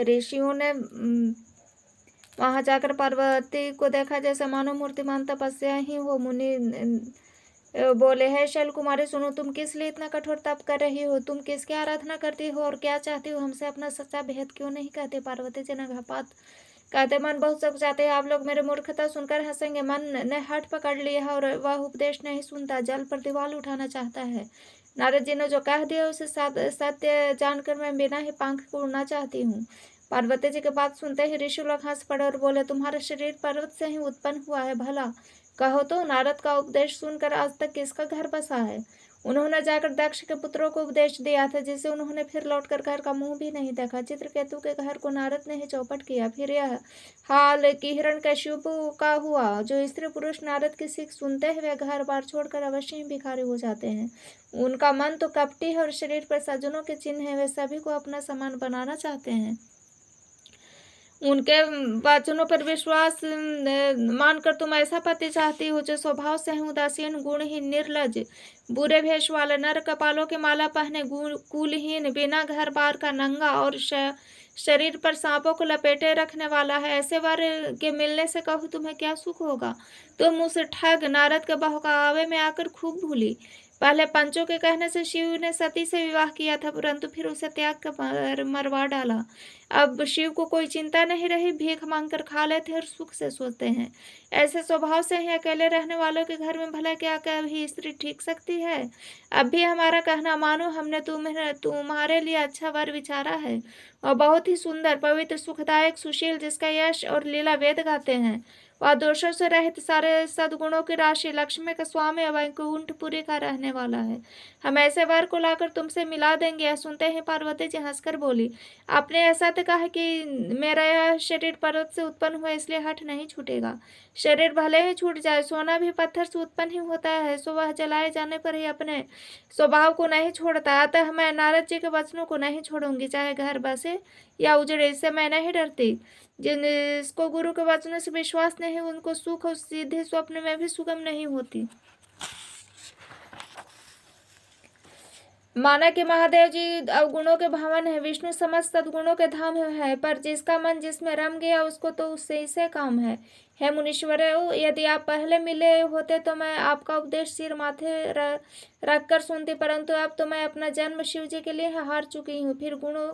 ऋषियों ने वहां जाकर पार्वती को देखा, जैसे मानो मूर्तिमान तपस्या ही हो। मुनि बोले, है शैल कुमारी, सुनो, तुम किस लिए इतना कठोर तप कर रही हो? तुम किसकी आराधना करती हो और क्या चाहती हो? हमसे अपना सच्चा भेद क्यों नहीं कहते? पार्वती जी ने घपात कहते, मन बहुत सक जाते हैं, आप लोग मेरे मूर्खता सुनकर हंसेंगे। मन ने हठ पकड़ लिया है और वह उपदेश नहीं सुनता, जल पर दीवार उठाना चाहता है। नारद जी ने जो कह दिया उसे सत्य जानकर मैं बिना ही पंख को उड़ना चाहती हूँ। पार्वती जी की बात सुनते ही ऋषि लोग हंस पड़े और बोले, तुम्हारा शरीर पर्वत से ही उत्पन्न हुआ है, भला कहो तो नारद का उपदेश सुनकर आज तक किसका घर बसा है? उन्होंने जाकर दक्ष के पुत्रों को उपदेश दिया था, जिसे उन्होंने फिर लौटकर घर का मुंह भी नहीं देखा। चित्रकेतु के घर को नारद ने ही चौपट किया। फिर यह हाल कि हिरण्यकशिपु का हुआ। जो स्त्री पुरुष नारद की सीख सुनते हैं वे घर बार छोड़कर अवश्य ही भिखारी हो जाते हैं। उनका मन तो कपटी है और शरीर पर सज्जनों के चिन्ह है। वे सभी को अपना समान बनाना चाहते हैं। उनके वचनों पर विश्वास मानकर तुम ऐसा पति चाहती हो जो स्वभाव से ही उदासीन, गुणहीन, निर्लज, बुरे भेष वाले, नर कपालों की माला पहने, कुलहीन, बिना घर बार का, नंगा और शरीर पर सांपों को लपेटे रखने वाला है। ऐसे वर के मिलने से कहूँ तुम्हें क्या सुख होगा? तुम उस ठग नारद के बहकावे में आकर खूब भूली। पहले पंचों के कहने से शिव ने सती से विवाह किया था, परंतु फिर उसे त्याग कर मरवा डाला। अब शिव को कोई चिंता नहीं रही, भीख मांगकर खा लेते और सुख से सोते हैं। ऐसे स्वभाव से ही अकेले रहने वालों के घर में भला क्या कभी स्त्री ठीक सकती है? अब भी हमारा कहना मानो, हमने तुम्हारे लिए अच्छा वर विचारा है, और बहुत ही सुंदर, पवित्र, सुखदायक, सुशील, जिसका यश और लीला वेद गाते हैं। वह दोषों से रहित, सारे सद्गुणों की राशि, लक्ष्मी का स्वामी, वैकुंठपुरी का रहने वाला है। हम ऐसे वर को लाकर तुमसे मिला देंगे। यह सुनते ही पार्वती जी हंसकर बोली, आपने ऐसा तो कहा कि मेरा यह शरीर पर्वत से उत्पन्न हुआ, इसलिए हठ नहीं छूटेगा। शरीर भले ही छूट जाए, सोना भी पत्थर से उत्पन्न ही होता है, सो वह जलाए जाने पर ही अपने स्वभाव को नहीं छोड़ता। अतः मैं नारद जी के वचनों को नहीं छोड़ूंगी, चाहे घर बसे या उजड़े, इससे मैं नहीं डरती। जिसको गुरु के वचनों से विश्वास नहीं, उनको सुख और सीधे स्वप्न में भी सुगम नहीं होती। माना कि महादेव जी अवगुणों के भवन है, विष्णु समस्त सद्गुणों के धाम है, पर जिसका मन जिसमें रम गया उसको तो उससे इसे काम है। हे मुनीश्वर, यदि आप पहले मिले होते तो मैं आपका उपदेश सिर माथे रख कर सुनती, परंतु अब तो मैं अपना जन्म शिव जी के लिए हार चुकी हूँ। फिर गुणों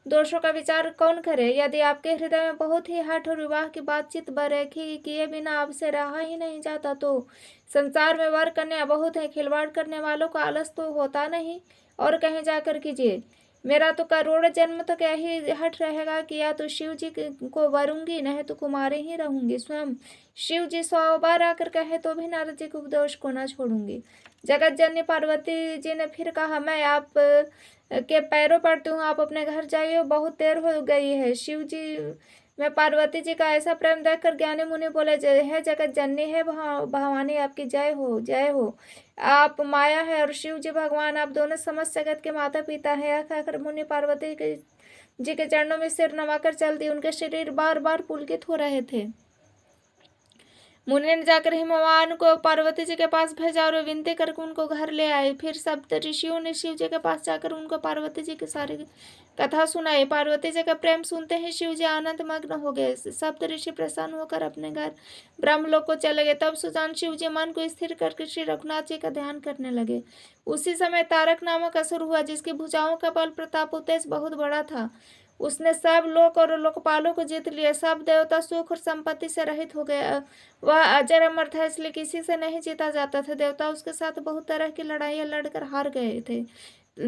दोषों का विचार कौन करे? यदि आपके हृदय में बहुत ही हठ और विवाह की बातचीत बरेखी किए बिना आपसे रहा ही नहीं जाता, तो संसार में वर कन्या बहुत है, खिलवाड़ करने वालों का आलस तो होता नहीं, और कहीं जाकर कीजिए। मेरा तो करोड़ जन्म तो क्या ही हट रहेगा कि या तो शिव जी को वरूंगी, नहीं तो कुमारी ही रहूंगी। स्वयं शिव जी 100 बार आकर कहे तो भी नारद जी के उपदेश को न छोड़ूंगी। जगत जननी पार्वती जी ने फिर कहा, मैं आप के पैरों पड़ती हूँ, आप अपने घर जाइए, बहुत देर हो गई है। शिव जी में पार्वती जी का ऐसा प्रेम देखकर ज्ञानी मुनि बोले, जय है जगत जननी है भवानी, आपकी जय हो, जय हो। आप माया है और शिव जी भगवान, आप दोनों समस्त जगत के माता पिता हैं। यह कहकर मुनि पार्वती जी के चरणों में सिर नवाकर चल दी। उनके शरीर बार बार पुलकित हो रहे थे। मुनि ने जाकर हिमवान को पार्वती जी के पास भेजा और विनती करके उनको घर ले आए। फिर सप्त ऋषियों ने शिव जी के पास जाकर उनको पार्वती जी की सारी कथा सुनाई। पार्वती जी का प्रेम सुनते ही शिव जी आनंद मग्न हो गए। सप्त ऋषि प्रसन्न होकर अपने घर ब्रह्मलोक को चले गए। तब सुजान शिव जी मन को स्थिर करके श्री रघुनाथ जी का ध्यान करने लगे। उसी समय तारक नामक असुर हुआ, जिसकी भुजाओं का बल प्रताप तेज बहुत बड़ा था। उसने सब लोक और लोकपालों को जीत लिया। सब देवता सुख और संपत्ति से रहित हो गए। वह अजर अमर था, इसलिए किसी से नहीं जीता जाता था। देवता उसके साथ बहुत तरह की लड़ाइयां लड़कर हार गए थे।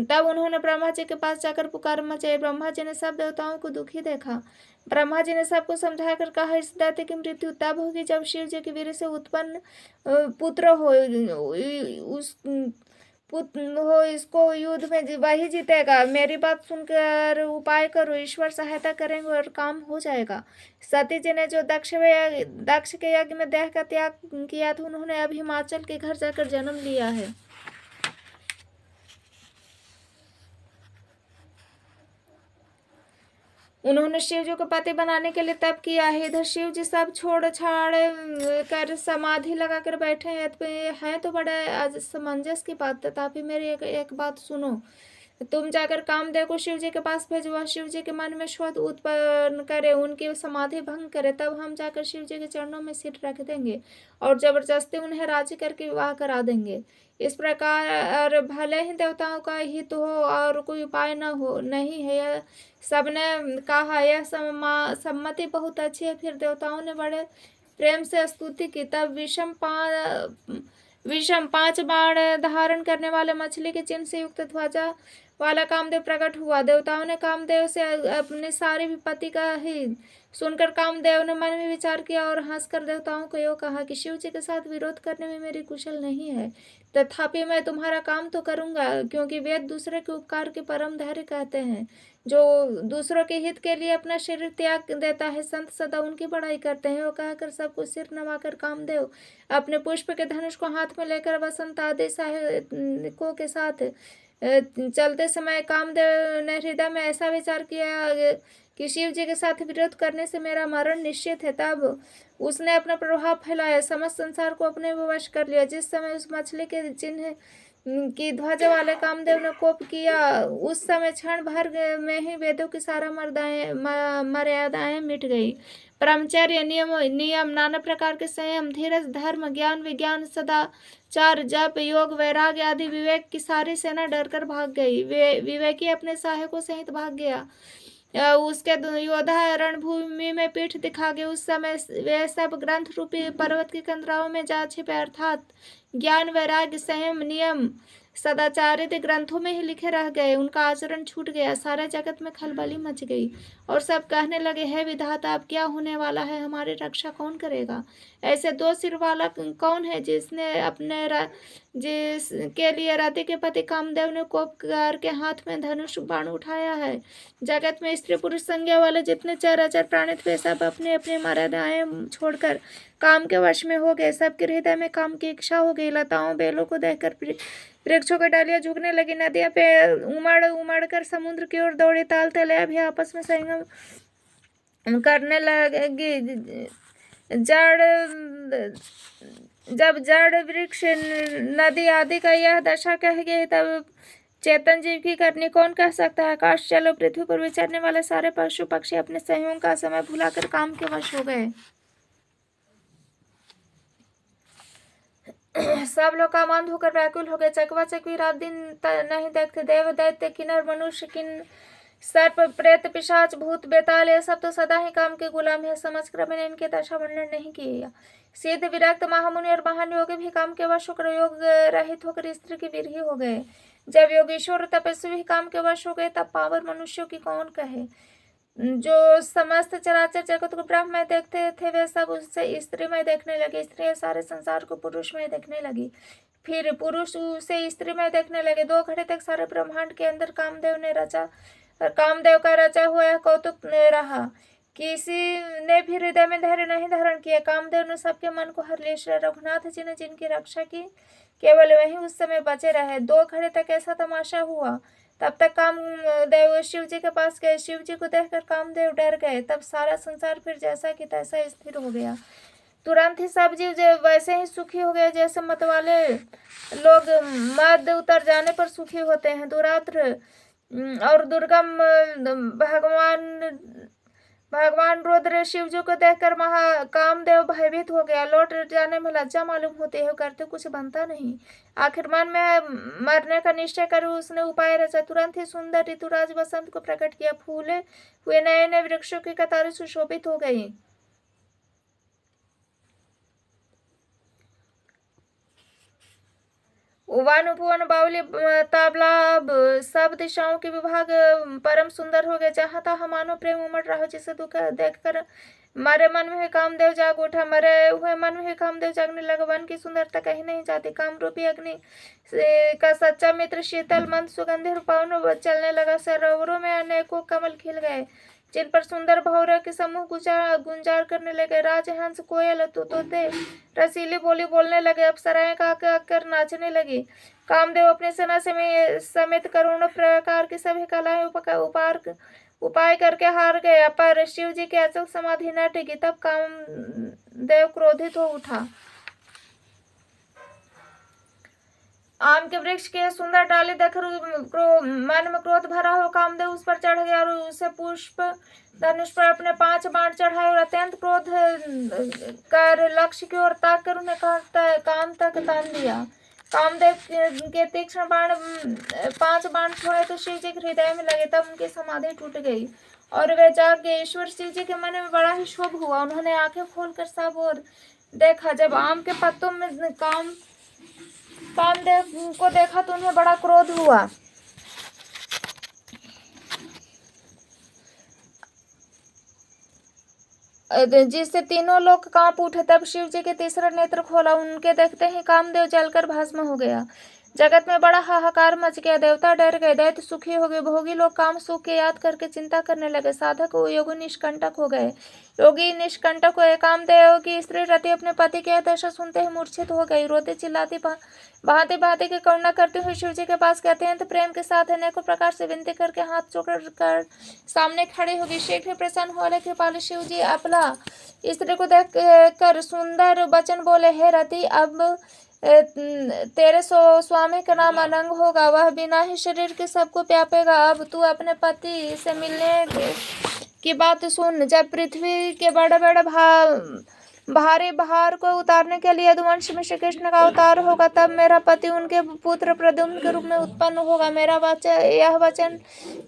तब उन्होंने ब्रह्मा जी के पास जाकर पुकार मचाई। ब्रह्मा जी ने सब देवताओं को दुखी देखा। ब्रह्मा जी ने सबको समझाकर कहा, इस दैत्य की मृत्यु तब होगी जब शिव जी के वीर से उत्पन्न पुत्र हो। इसको युद्ध में वही जीतेगा। मेरी बात सुनकर उपाय करो, ईश्वर सहायता करेंगे और काम हो जाएगा। सती जी ने जो दक्ष के यज्ञ में देह का त्याग किया था, उन्होंने अब हिमाचल के घर जाकर जन्म लिया है। उन्होंने शिव जी को पति बनाने के लिए तप किया है। इधर शिव जी सब छोड़ छाड़ कर समाधि लगा कर बैठे हैं तो बड़ा असमंजस की बात। तथापि मेरी एक बात सुनो। तुम जाकर कामदेव को शिव जी के पास भेजो, वह शिव जी के मन में क्रोध उत्पन्न करे, उनकी समाधि भंग करे, तब हम जाकर शिव जी के चरणों में सिर रख देंगे और जबरदस्ती उन्हें राजी करके विवाह करा देंगे। इस प्रकार भले ही देवताओं का हित हो और कोई उपाय नहीं है। यह सबने कहा, यह सम्मति बहुत अच्छी है। फिर देवताओं ने बड़े प्रेम से स्तुति की। तब विषम 5 बाण धारण करने वाले मछली के चिन्ह से युक्त ध्वजा वाला कामदेव प्रकट हुआ। देवताओं ने कामदेव से अपनी सारी विपत्ति का ही सुनकर कामदेव ने मन में विचार किया और हंसकर देवताओं को यो कहा कि शिव जी के साथ विरोध करने में मेरी कुशल नहीं है, तथापि मैं तुम्हारा काम तो करूंगा, क्योंकि वेद दूसरे के उपकार के परम धैर्य कहते हैं। जो दूसरों के हित के लिए अपना शरीर त्याग देता है, संत सदा उनकी बड़ाई करते हैं। वो कहकर सबको सिर नवाकर कामदेव अपने पुष्प के धनुष को हाथ में लेकर वसंत आदि सहायकों के साथ चलते समय कामदेव ने हृदय में ऐसा विचार किया कि शिव जी के साथ विरोध करने से मेरा मरण निश्चित है। तब उसने अपना प्रभाव फैलाया, समस्त संसार को अपने वश कर लिया। जिस समय उस मछली के चिन्ह की ध्वजा वाले कामदेव ने कोप किया, उस समय क्षण भर में ही वेदों की सारा मर्यादाएं मिट गई। ब्रह्मचर्य, नियम, नाना प्रकार के संयम, धीरज, धर्म, ज्ञान, विज्ञान, सदाचार, जप, योग, वैराग्य आदि विवेक की सारी सेना डरकर भाग गई। विवेकी अपने सहायकों सहित भाग गया। उसके योद्धा रणभूमि में पीठ दिखा गए। उस समय वे सब ग्रंथ रूपी पर्वत की कंदराओं में जा छिपे, अर्थात ज्ञान, वैराग्य, संयम, नियम, सदाचार आदि ग्रंथों में ही लिखे रह गए। उनका आचरण छूट गया। सारे जगत में खलबली मच गई और सब कहने लगे, हे विधाता, अब क्या होने वाला है? हमारी रक्षा कौन करेगा? ऐसे 2 सिर वाला कौन है जिसके लिए रति के पति कामदेव ने कोप करके हाथ में धनुष बाण उठाया है? जगत में स्त्री पुरुष संज्ञा वाले जितने चराचर प्राणी थे, सब अपने अपने मर्यादाएं छोड़कर काम के वश में हो गए। सबके हृदय में काम की इच्छा हो गई। लताओं बेलों को देखकर वृक्षों की डालियां झुकने लगी। नदियां पे उमड़ कर समुद्र की ओर दौड़ी। ताल तलैया भी आपस में संगम करने लगी। जब जड़, वृक्ष, नदी आदि का यह दशा कह गई, तब चेतन जीव की करनी कौन कह सकता है? आकाश, जल और पृथ्वी पर विचरने वाले सारे पशु पक्षी अपने संयम का समय भुलाकर काम के वश हो गए। सब लोग कामांध होकर व्याकुल हो गए। चकवा चकवी रात दिन नहीं देखते। देव, दैत्य, किन्नर, मनुष्य, सर्प, प्रेत, पिशाच, भूत, बेताल, ये सब तो सदा ही काम के गुलाम है। समझकर मैंने इनकी दशा वर्णन नहीं की। सिद्ध, विरक्त, महामुनि और महान योगी भी काम के वश होकर योग रहित होकर स्त्री की विरही हो गए। जब योगीश्वर और तपस्वी भी काम के वश हो गए, तब पावर मनुष्यों की कौन कहे? जो समस्त चराचर जगत को ब्रह्ममय देखते थे, वे सब उससे स्त्रीमय देखने लगे। स्त्री सारे संसार को पुरुषमय देखने लगी। फिर पुरुष उसे स्त्रीमय देखने लगे। 2 घड़े तक सारे ब्रह्मांड के अंदर कामदेव का रचा हुआ कौतुक रहा। किसी ने भी हृदय में धैर्य नहीं धारण किया। कामदेव ने सबके मन को हर लिया। श्री रघुनाथ जी ने जिनकी रक्षा की, केवल वही उस समय बचे रहे। 2 घड़े तक ऐसा तमाशा हुआ। तब तक कामदेव शिव जी के पास गए। शिव जी को देखकर कामदेव डर गए। तब सारा संसार फिर जैसा कि तैसा स्थिर हो गया। तुरंत ही सब जीव वैसे ही सुखी हो गए जैसे मतवाले लोग मद उतर जाने पर सुखी होते हैं। दुरात्र और दुर्गम भगवान रुद्र शिव जी को देखकर कामदेव भयभीत हो गया। लौट जाने में लज्जा मालूम होती है, करते कुछ बनता नहीं। आखिर मन में मरने का निश्चय कर उसने उपाय रचा। तुरंत ही सुंदर ऋतुराज वसंत को प्रकट किया। फूले हुए नए नए वृक्षों की कतारें सुशोभित हो गई। वन, उपवन, बावली, तालाब, सब दिशाओं के विभाग परम सुंदर हो गए। जहाँ तहाँ मानो प्रेम उमड़ रहा हो, जिसे दुख देखकर मरे मन में कामदेव जाग उठा। मरे हुए मन में कामदेव जागने लगा। वन की सुंदरता कहीं नहीं जाती। काम रूपी अग्नि का सच्चा मित्र शीतल मंद सुगंधि पावन चलने लगा। सरोवरों में अनेकों कमल खिल गए, जिन पर सुंदर भौरों के समूह गुंजार करने लगे। राजहंस, कोयल, तोते रसीली बोली बोलने लगे। अप्सराएं कर नाचने लगी। कामदेव अपने सेना समेत करोड़ों प्रकार की सभी कलाएं उपाय करके हार गए, पर शिव जी की अचल समाधि न टिकी। तब कामदेव क्रोधित हो उठा। आम आम के वृक्ष की सुंदर डाली देख मन में क्रोध भरा हो कामदेव उस पर चढ़ गया और उसे पुष्प धनुष पर अपने 5 बाण चढ़ाए और अत्यंत क्रोध कर लक्ष्य की ओर ताक कर उन्हें काम तक तान दिया। कामदेव के तीक्ष्ण बाण 5 बाण छोड़े तो शिव जी के हृदय में लगे, तब उनकी समाधि टूट गई और वे जाग गए। ईश्वर शिव जी के मन में बड़ा ही क्षोभ हुआ। उन्होंने आंखें खोलकर सब और देखा। जब आम के पत्तों में कामदेव को देखा तो उन्हें बड़ा क्रोध हुआ। जिससे तीनों लोग कांप उठे। तब शिव जी के तीसरा नेत्र खोला, उनके देखते ही कामदेव जलकर भस्म हो गया। जगत में बड़ा हाहाकार मच गया। देवता डर गए, दैत्य सुखी हो गए, भोगी लोग काम सुख के याद करके चिंता करने लगे। साधक योगी निष्कंटक हो गए। योगी निष्कंटक हुए। कामदेव की स्त्री रति अपने पति की दशा सुनते ही मूर्छित हो गई। रोती चिल्लाती भांति भांति की करुणा करते हुए शिव जी के पास गए। अत्यंत प्रेम के साथ अनेकों प्रकार से विनती करके हाथ जोड़कर सामने खड़े हो गई। शीघ्र प्रसन्न होले कृपालु शिव जी अपना स्त्री को देख कर सुंदर वचन बोले, हे रति, अब तेरे स्वामी का नाम अनंग होगा, वह बिना ही शरीर के सबको व्यापेगा। अब तू अपने पति से मिलने की बात सुन। जब पृथ्वी के बड़े बड़े भारी भार को उतारने के लिए यदुवंश में श्री कृष्ण का अवतार होगा, तब मेरा पति उनके पुत्र प्रद्युम्न के रूप में उत्पन्न होगा। मेरा यह वचन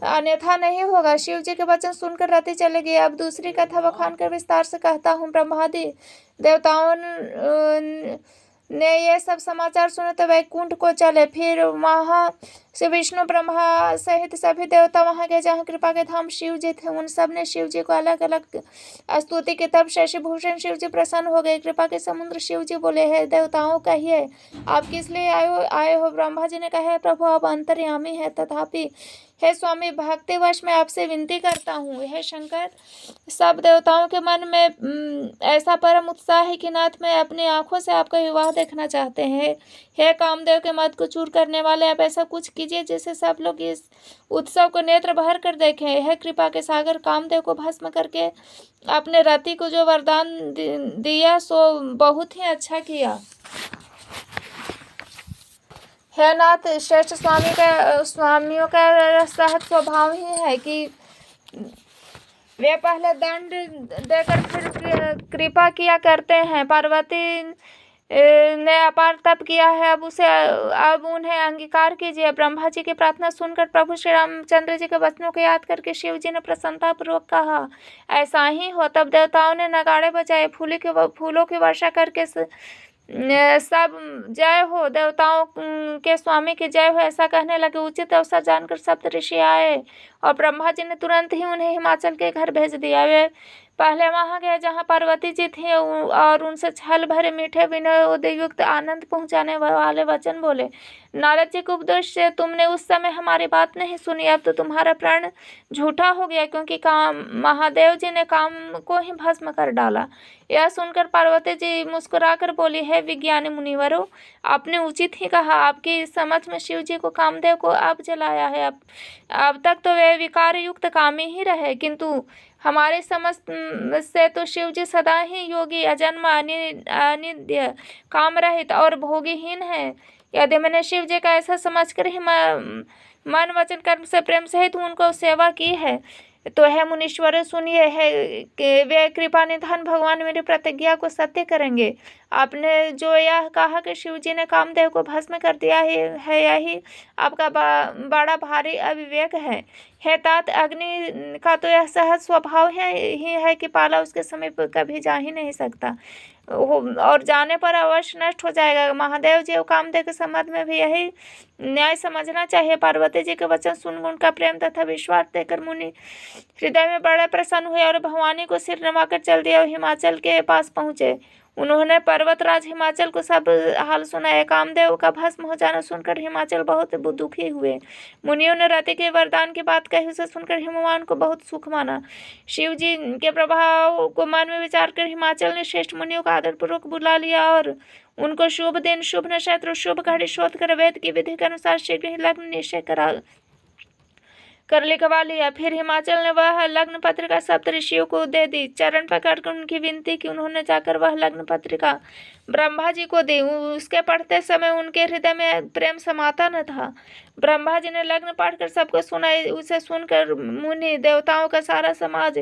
अन्यथा नहीं होगा। शिव जी के वचन सुनकर रति चले गई। अब दूसरी कथा बखान कर विस्तार से कहता हूँ। ब्रह्मादि देवताओं ने ये सब समाचार सुने तो वैकुंठ को चले। फिर वहाँ से विष्णु ब्रह्मा सहित सभी देवता वहाँ गए जहाँ कृपा के धाम शिव जी थे। उन सब ने शिव जी को अलग अलग स्तुति की। तब शशि भूषण शिव जी प्रसन्न हो गए। कृपा के समुद्र शिव जी बोले, हे देवताओं, कहिए आप किस लिए आए हो। ब्रह्मा जी ने कहा, प्रभु आप अंतर्यामी है, तथापि हे स्वामी, भक्तिवश मैं आपसे विनती करता हूँ। हे शंकर, सब देवताओं के मन में ऐसा परम उत्साह है कि नाथ मैं अपनी आंखों से आपका विवाह देखना चाहते हैं। हे कामदेव के मत को चूर करने वाले, आप ऐसा कुछ कीजिए जिससे सब लोग इस उत्सव को नेत्र भर कर देखें। हे कृपा के सागर, कामदेव को भस्म करके अपने रति को जो वरदान दिया सो बहुत ही अच्छा किया। हे नाथ, श्रेष्ठ स्वामियों का सहज स्वभाव ही है कि वे पहले दंड देकर फिर कृपा किया करते हैं। पार्वती ने अपार तप किया है, अब उन्हें अंगीकार कीजिए। ब्रह्मा जी की प्रार्थना सुनकर प्रभु श्री रामचंद्र जी के वचनों को याद करके शिव जी ने प्रसन्नता पूर्वक कहा, ऐसा ही हो। तब देवताओं ने नगाड़े बजाए, फूलों की वर्षा करके सब जय हो, देवताओं के स्वामी की जय हो, ऐसा कहने लगे। उचित अवसर जानकर सप्त ऋषि आए और ब्रह्मा जी ने तुरंत ही उन्हें हिमाचल के घर भेज दिया। वे पहले वहां गए जहां पार्वती जी थी और उनसे छल भरे मीठे विनोद युक्त आनंद पहुंचाने वाले वचन बोले। नारद जी के उपदेश से तुमने उस समय हमारी बात नहीं सुनी, अब तो तुम्हारा प्राण झूठा हो गया, क्योंकि महादेव जी ने काम को ही भस्म कर डाला। यह सुनकर पार्वती जी मुस्कुराकर बोली, हे विज्ञानी मुनिवरों, आपने उचित ही कहा। आपकी समझ में शिव जी को कामदेव को अब जलाया है। अब तक तो वे विकार युक्त कामी ही रहे, किंतु हमारे समझ से तो शिव जी सदा ही योगी, अजन्म, अनित्य, काम रहित और भोगीहीन है। यदि मैंने शिव जी का ऐसा समझकर ही मन वचन कर्म से प्रेम सहित उनको सेवा की है, तो है मुनीश्वर सुनिए, है कि वे कृपा निधान भगवान मेरी प्रतिज्ञा को सत्य करेंगे। आपने जो यह कहा कि शिव जी ने कामदेव को भस्म कर दिया है, यही आपका बड़ा भारी अविवेक है। हे तात, अग्नि का तो यह सहज स्वभाव ही है कि पाला उसके समीप कभी जा ही नहीं सकता और जाने पर अवश्य नष्ट हो जाएगा। महादेव जी और कामदेव के संबंध में भी यही न्याय समझना चाहिए। पार्वती जी के वचन सुन उनका प्रेम तथा विश्वास देकर मुनि हृदय में बड़े प्रसन्न हुए और भवानी को सिर नवाकर चल दिया और हिमाचल के पास पहुंचे। उन्होंने पर्वतराज हिमाचल को सब हाल सुनाया। कामदेव का भस्म हो जाना सुनकर हिमाचल बहुत दुखी हुए। मुनियों ने रति के वरदान की बात कही, उसे सुनकर हिमवान को बहुत सुख माना। शिव जी के प्रभाव को मन में विचार कर हिमाचल ने श्रेष्ठ मुनियों का आदरपूर्वक बुला लिया और उनको शुभ दिन, शुभ नक्षत्र, शुभ घड़ी शोध कर वेद की विधि के अनुसार शीघ्र ही लग्न निश्चय करा। कर लिखवा लिया। फिर हिमाचल ने वह लग्न पत्रिका सप्तऋषियों को दे दी। चरण पकड़कर उनकी विनती की। उन्होंने जाकर वह लग्न पत्रिका ब्रह्मा जी को दी। उसके पढ़ते समय उनके हृदय में प्रेम समाता न था। ब्रह्मा जी ने लग्न पढ़कर सबको सुनाई। उसे सुनकर मुनि देवताओं का सारा समाज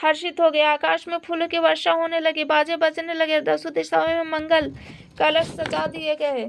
हर्षित हो गया। आकाश में फूलों की वर्षा होने लगी, बाजे बजने लगे, दसों दिशाओं में मंगल कलश सजा दिए गए।